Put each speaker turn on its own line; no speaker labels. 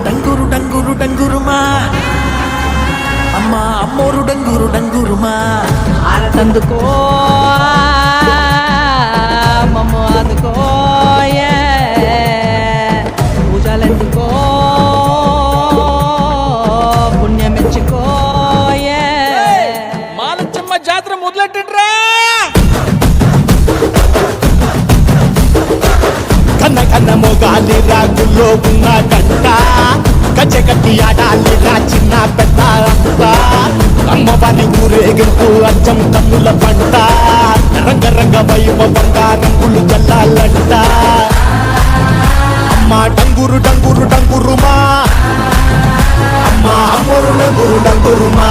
డంగురు డంగురు డంగురుమా అమ్మా అమ్మోరు డంగురు డంగురుమా
ఆరతందుకో మమ్మ అందుకో పూజలందుకో పుణ్యమెచ్చుకో
మాలచ్చమ్మ జాతర మొదలెట్టండ్రా.
కన్న కన్న మొగాలి రాగుల్లో ఉన్న గంట గజ్జెగట్టి ఆడాలి రా చిన్న పెద్ద అంతా అమ్మవారి ఊరేగింపు అచ్చం కన్నుల పంట రంగరంగ వైభవంగా రంగులు జల్లాలంట అమ్మ డంగురు డంగురు డంగురుమా అమ్మ అమ్మోరు డంగురు డంగురుమా